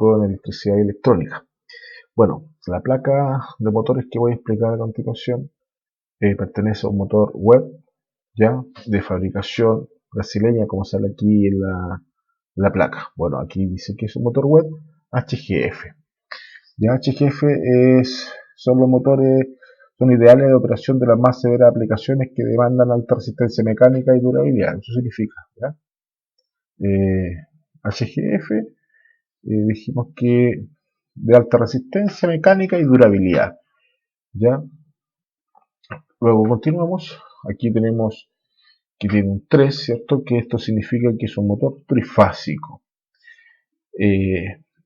técnico en electricidad y electrónica. Bueno, la placa de motores que voy a explicar a continuación pertenece a un motor web, ya, de fabricación brasileña, como sale aquí en la placa. Bueno, aquí dice que es un motor web HGF. Ya, son los motores, son ideales de operación de las más severas aplicaciones que demandan alta resistencia mecánica y durabilidad. Eso significa, ¿ya? HGF, dijimos que de alta resistencia mecánica y durabilidad, ¿ya? Luego continuamos. Aquí tenemos que tiene un 3, ¿cierto? Que esto significa que es un motor trifásico.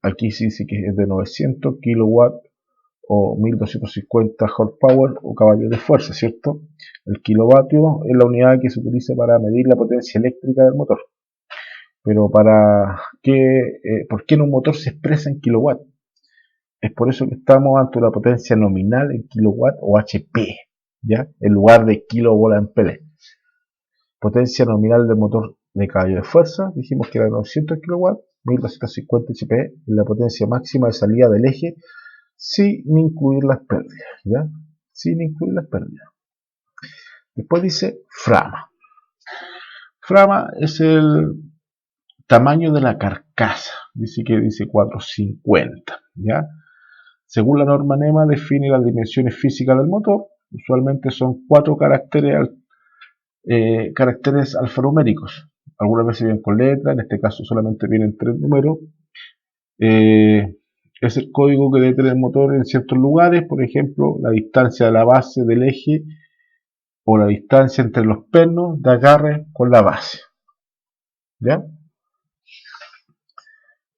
Aquí se dice que es de 900 kW o 1250 horsepower o caballos de fuerza, ¿cierto? El kilovatio es la unidad que se utiliza para medir la potencia eléctrica del motor. Pero ¿por qué en un motor se expresa en kilowatt? Es por eso que estamos ante una potencia nominal en kilowatt o HP, ¿ya? En lugar de kilovolt-ampere. Potencia nominal del motor de caballo de fuerza, dijimos que era 900 kW, 1250 HP, es la potencia máxima de salida del eje, sin incluir las pérdidas, ¿ya? Sin incluir las pérdidas. Después dice frama. Frama es el tamaño de la carcasa, dice 450, ¿ya? Según la norma NEMA define las dimensiones físicas del motor, usualmente son 4 caracteres alfanuméricos. Algunas veces vienen con letras, en este caso solamente vienen 3 números. Es el código que debe tener el motor en ciertos lugares, por ejemplo, la distancia de la base del eje o la distancia entre los pernos de agarre con la base, ¿ya?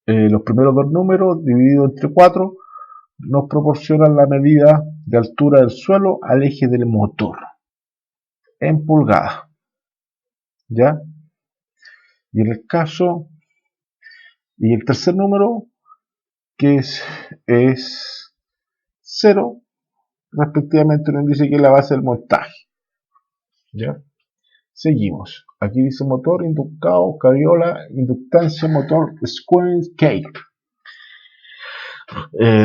Los primeros 2 números divididos entre 4 nos proporcionan la medida de altura del suelo al eje del motor en pulgadas, ¿ya? Y en el caso, y el tercer número, que es 0, respectivamente nos dice que es la base del montaje, ¿ya? Seguimos. Aquí dice motor inductado, carriola, inductancia, motor square cake.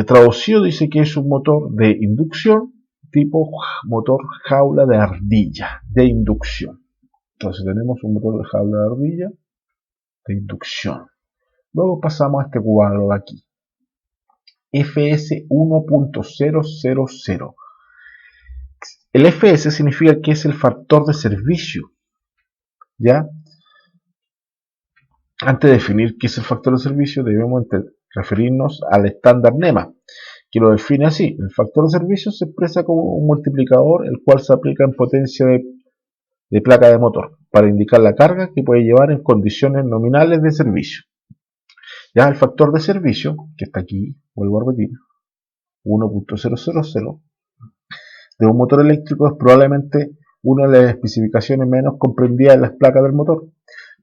Traducido dice que es un motor de inducción tipo motor jaula de ardilla, de inducción. Entonces tenemos un motor de jaula de ardilla de inducción. Luego pasamos a este cuadro de aquí. FS 1.000. El FS significa que es el factor de servicio, ¿ya? Antes de definir qué es el factor de servicio, debemos referirnos al estándar NEMA, que lo define así. El factor de servicio se expresa como un multiplicador, el cual se aplica en potencia de placa de motor, para indicar la carga que puede llevar en condiciones nominales de servicio. Ya el factor de servicio, que está aquí, vuelvo a repetir, 1.000, de un motor eléctrico es probablemente una de las especificaciones menos comprendidas en las placas del motor.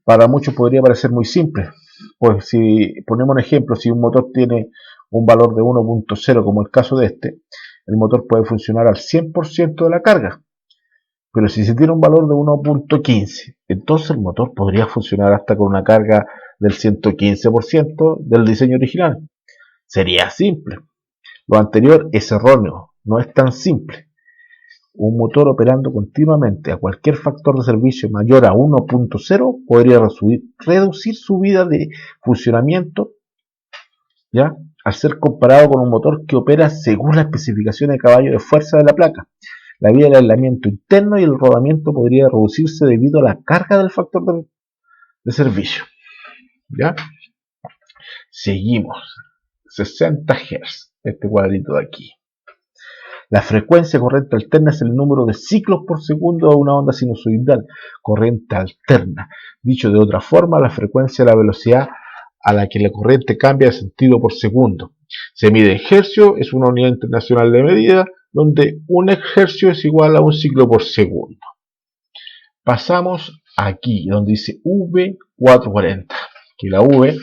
Para muchos podría parecer muy simple, pues si ponemos un ejemplo, si un motor tiene un valor de 1.0 como el caso de este, el motor puede funcionar al 100% de la carga. Pero si se tiene un valor de 1.15, entonces el motor podría funcionar hasta con una carga del 115% del diseño original. Sería simple. Lo anterior es erróneo, no es tan simple. Un motor operando continuamente a cualquier factor de servicio mayor a 1.0 podría reducir su vida de funcionamiento, ¿ya?, al ser comparado con un motor que opera según las especificaciones de caballo de fuerza de la placa. La vida del aislamiento interno y el rodamiento podría reducirse debido a la carga del factor de servicio, ¿ya? Seguimos. 60 Hz, este cuadrito de aquí. La frecuencia corriente alterna es el número de ciclos por segundo de una onda sinusoidal. Corriente alterna. Dicho de otra forma, la frecuencia es la velocidad a la que la corriente cambia de sentido por segundo. Se mide en hercios, es una unidad internacional de medida, donde un hercio es igual a un ciclo por segundo. Pasamos aquí, donde dice V440, que la V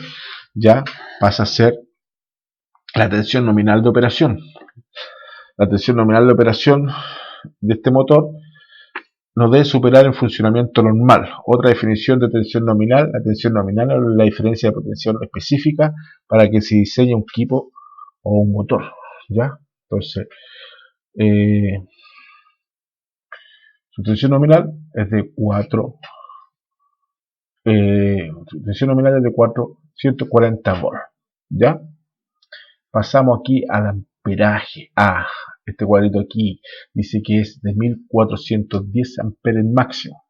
ya pasa a ser la tensión nominal de operación. La tensión nominal de operación de este motor no debe superar el funcionamiento normal. Otra definición de tensión nominal: la tensión nominal es la diferencia de potencial específica para que se diseñe un equipo o un motor, ¿ya? Entonces, su tensión nominal es de 440 volts, ¿ya? Pasamos aquí al amperaje. Este cuadrito aquí dice que es de 1410 amperes máximo,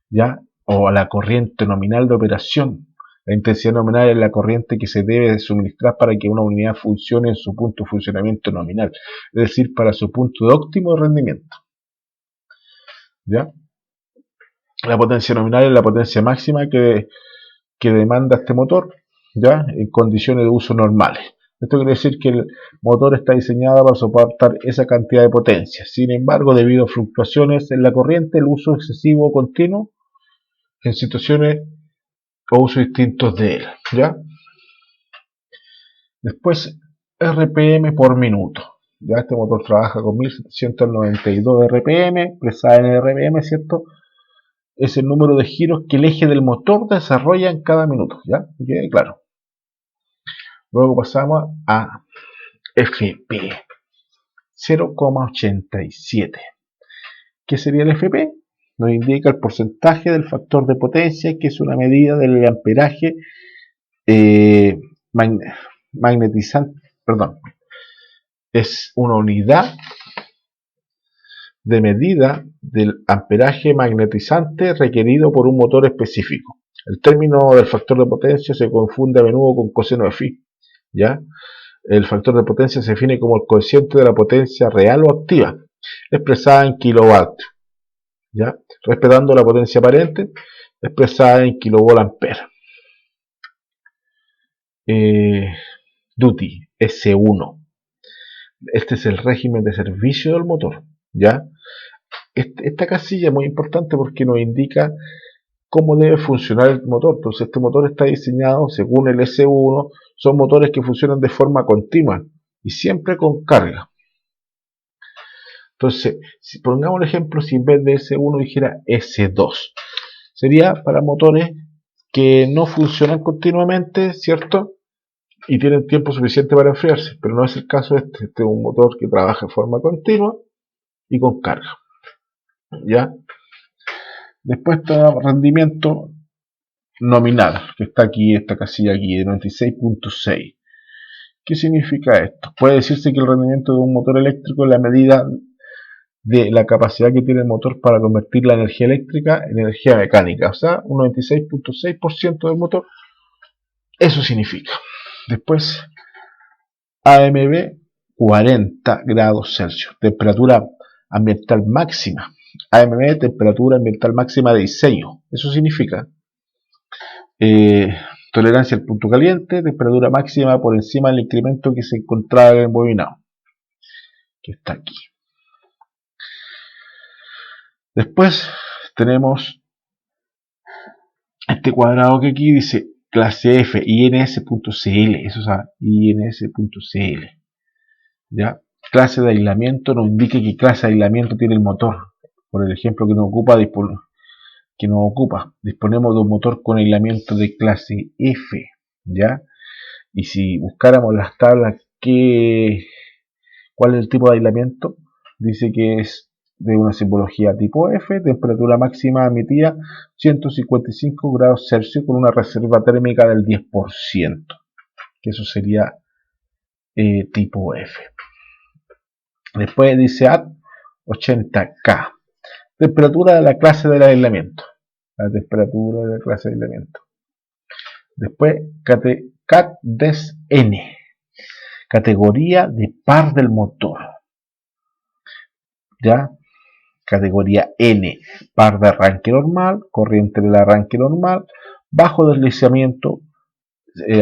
¿ya? O a la corriente nominal de operación. La intensidad nominal es la corriente que se debe suministrar para que una unidad funcione en su punto de funcionamiento nominal, es decir, para su punto de óptimo rendimiento, ¿ya? La potencia nominal es la potencia máxima que demanda este motor, ¿ya? En condiciones de uso normales. Esto quiere decir que el motor está diseñado para soportar esa cantidad de potencia. Sin embargo, debido a fluctuaciones en la corriente, el uso excesivo o continuo en situaciones o usos distintos de él, ¿ya? Después, RPM por minuto. Ya este motor trabaja con 1792 RPM, expresada en RPM, ¿cierto? Es el número de giros que el eje del motor desarrolla en cada minuto, ¿ya? ¿Okay? Claro. Luego pasamos a FP, 0,87. ¿Qué sería el FP? Nos indica el porcentaje del factor de potencia, que es una medida del amperaje magnetizante, perdón, es una unidad de medida del amperaje magnetizante requerido por un motor específico. El término del factor de potencia se confunde a menudo con coseno de phi, ¿ya? El factor de potencia se define como el cociente de la potencia real o activa, expresada en kilovatios, ¿ya? Respetando la potencia aparente, expresada en kilovolt-ampere. Duty, S1. Este es el régimen de servicio del motor, ¿ya? Esta casilla es muy importante porque nos indica cómo debe funcionar el motor. Entonces este motor está diseñado según el S1, son motores que funcionan de forma continua y siempre con carga. Entonces, si pongamos el ejemplo, si en vez de S1 dijera S2, sería para motores que no funcionan continuamente, ¿cierto? Y tienen tiempo suficiente para enfriarse, pero no es el caso de este. Este es un motor que trabaja de forma continua y con carga, ¿ya? Después está rendimiento nominal, que está aquí, esta casilla aquí, de 96.6. ¿Qué significa esto? Puede decirse que el rendimiento de un motor eléctrico es la medida de la capacidad que tiene el motor para convertir la energía eléctrica en energía mecánica, o sea, un 96.6% del motor. Eso significa. Después, AMB 40 grados Celsius, temperatura ambiental máxima. AMB, temperatura ambiental máxima de diseño. Eso significa tolerancia al punto caliente, temperatura máxima por encima del incremento que se encontraba en el embobinado, que está aquí. Después tenemos este cuadrado que aquí dice clase F, ins.cl, eso es ins.cl, ¿ya? Clase de aislamiento nos indica qué clase de aislamiento tiene el motor. Por el ejemplo que nos ocupa, disponemos de un motor con aislamiento de clase F, ¿ya? Y si buscáramos las tablas, ¿cuál es el tipo de aislamiento? Dice que es de una simbología tipo F, temperatura máxima emitida 155 grados Celsius con una reserva térmica del 10%, que eso sería tipo F. Después dice AT 80K, temperatura de la clase del aislamiento, la temperatura de la clase de aislamiento. Después CAT-DES-N, categoría de par del motor, ¿ya? Categoría N, par de arranque normal, corriente del arranque normal, bajo deslizamiento,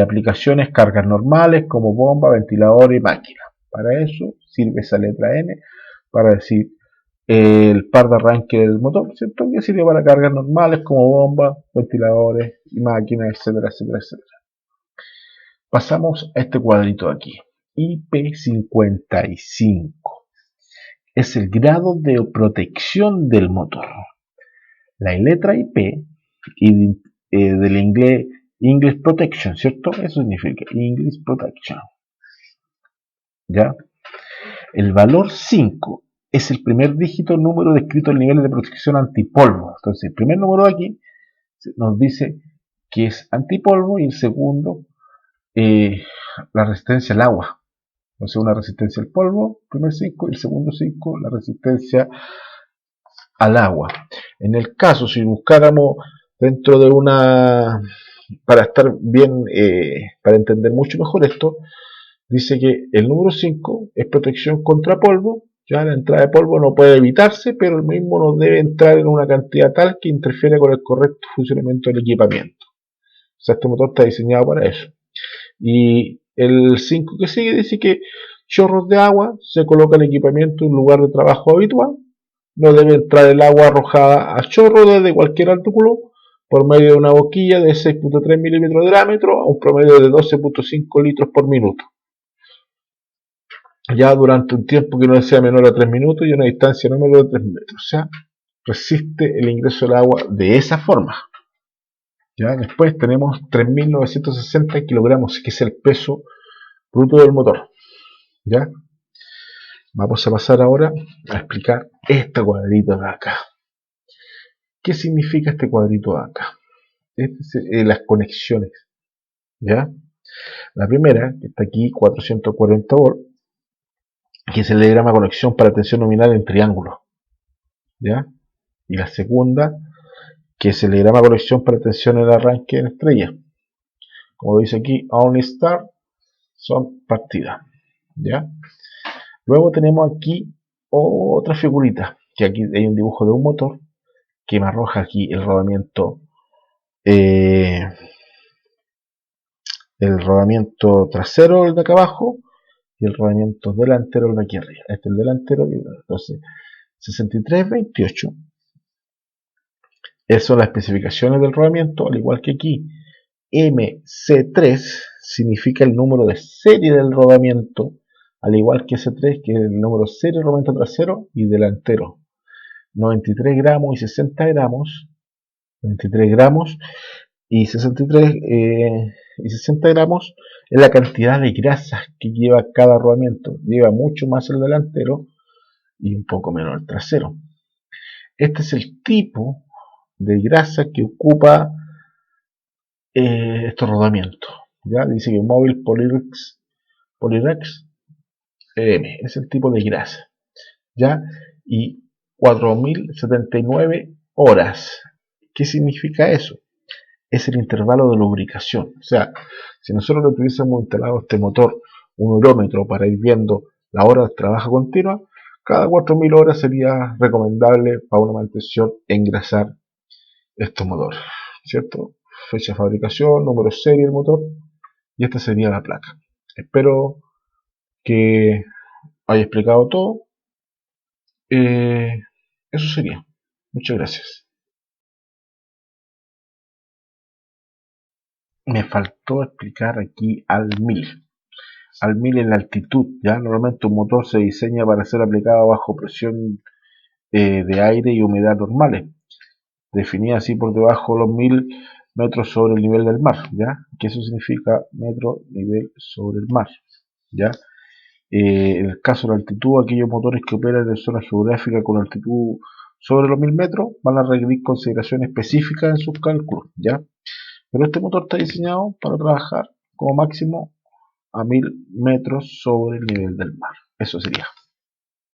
aplicaciones, cargas normales como bomba, ventilador y máquina. Para eso sirve esa letra N, para decir el par de arranque del motor, ¿cierto? Que sirve para cargas normales como bomba, ventiladores y máquinas, etcétera, etcétera, etcétera. Pasamos a este cuadrito de aquí, IP55. es el grado de protección del motor. La letra IP y del inglés English Protection, ¿cierto? Eso significa English Protection. ¿Ya? El valor 5 es el primer dígito número descrito en niveles de protección antipolvo. Entonces, el primer número de aquí nos dice que es antipolvo y el segundo, la resistencia al agua. Entonces, una resistencia al polvo, primer 5, y el segundo 5, la resistencia al agua. En el caso, si buscáramos dentro de una, para estar bien, para entender mucho mejor esto, dice que el número 5 es protección contra polvo. Ya la entrada de polvo no puede evitarse, pero el mismo no debe entrar en una cantidad tal que interfiera con el correcto funcionamiento del equipamiento. O sea, este motor está diseñado para eso. Y el 5 que sigue dice que chorros de agua, se coloca el equipamiento en un lugar de trabajo habitual. No debe entrar el agua arrojada a chorro desde cualquier artículo por medio de una boquilla de 6.3 milímetros de diámetro a un promedio de 12.5 litros por minuto. Ya durante un tiempo que no sea menor a 3 minutos y una distancia no menor de 3 metros. O sea, resiste el ingreso del agua de esa forma. Ya después tenemos 3.960 kilogramos, que es el peso bruto del motor. ¿Ya? Vamos a pasar ahora a explicar este cuadrito de acá. ¿Qué significa este cuadrito de acá? Las conexiones. ¿Ya? La primera, que está aquí, 440 volts, que es el diagrama de conexión para tensión nominal en triángulo. ¿Ya? Y la segunda, que es el diagrama de conexión para tensión en arranque en estrella. Como dice aquí, only start, son partidas. ¿Ya? Luego tenemos aquí otra figurita, que aquí hay un dibujo de un motor, que me arroja aquí el rodamiento trasero, el de acá abajo, y el rodamiento delantero, el de aquí arriba. Este es el delantero, y entonces 6328. Esas son las especificaciones del rodamiento, al igual que aquí. MC3 significa el número de serie del rodamiento, al igual que S3, que es el número serie del rodamiento trasero y delantero. 93 gramos y 60 gramos, 93 gramos y 63 y 60 gramos es la cantidad de grasas que lleva cada rodamiento. Lleva mucho más el delantero y un poco menos el trasero. Este es el tipo de grasa que ocupa estos rodamientos. Ya dice que móvil Polyrex M es el tipo de grasa. Ya, y 4079 horas. ¿Qué significa eso? Es el intervalo de lubricación. O sea, si nosotros le tuviésemos instalado este motor un horómetro para ir viendo la hora de trabajo continua, cada 4000 horas sería recomendable para una mantención engrasar este motor, ¿cierto? Fecha de fabricación, número serie del motor, y esta sería la placa. Espero que haya explicado todo. Eso sería. Muchas gracias. Me faltó explicar aquí al 1000. Al 1000 en la altitud. Ya normalmente un motor se diseña para ser aplicado bajo presión de aire y humedad normales, definida así por debajo de los 1000 metros sobre el nivel del mar. ¿Ya? ¿Qué eso significa? Metro nivel sobre el mar. ¿Ya? En el caso de la altitud, aquellos motores que operan en zonas geográficas con altitud sobre los 1000 metros van a requerir consideraciones específicas en sus cálculos. ¿Ya? Pero este motor está diseñado para trabajar como máximo a 1000 metros sobre el nivel del mar. Eso sería.